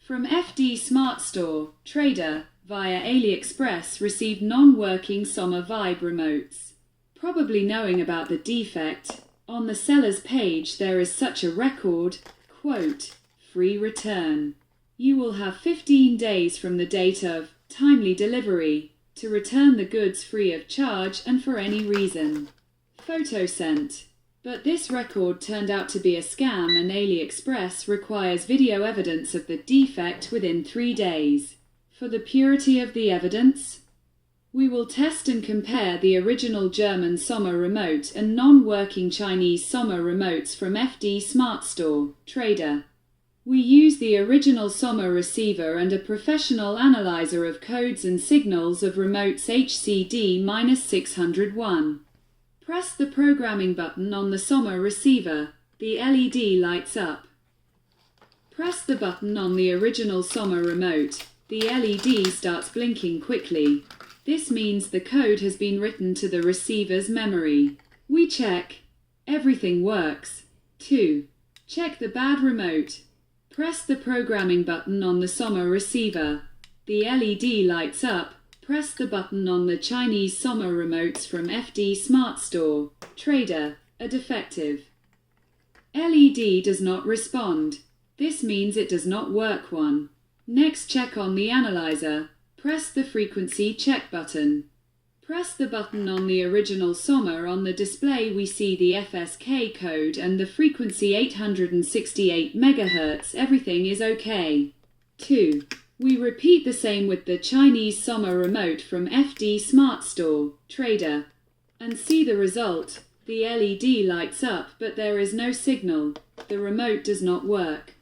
From fdsmart store, trader, via Aliexpress received non-working Sommer Vibe remotes. Probably knowing about the defect, on the seller's page there is such a record, quote, free return. You will have 15 days from the date of timely delivery to return the goods free of charge and for any reason. Photo sent. But this record turned out to be a scam, and Aliexpress requires video evidence of the defect within 3 days. For the purity of the evidence, we will test and compare the original German Sommer remote and non-working Chinese Sommer remotes from fdsmart store, trader. We use the original Sommer receiver and a professional analyzer of codes and signals of remotes HCD-601. Press the programming button on the Sommer receiver. The LED lights up. Press the button on the original Sommer remote. The LED starts blinking quickly. This means the code has been written to the receiver's memory. We check. Everything works. 2. Check the bad remote. Press the programming button on the Sommer receiver. The LED lights up. Press the button on the Chinese Sommer remotes from fdsmart store, trader, a defective. LED does not respond. This means it does not work. 1. Next, check on the analyzer. Press the frequency check button. Press the button on the original Sommer. On the display we see the FSK code and the frequency 868 MHz. Everything is okay. 2. We repeat the same with the Chinese Sommer remote from fdsmart store, trader, and see the result. The LED lights up, but there is no signal. The remote does not work.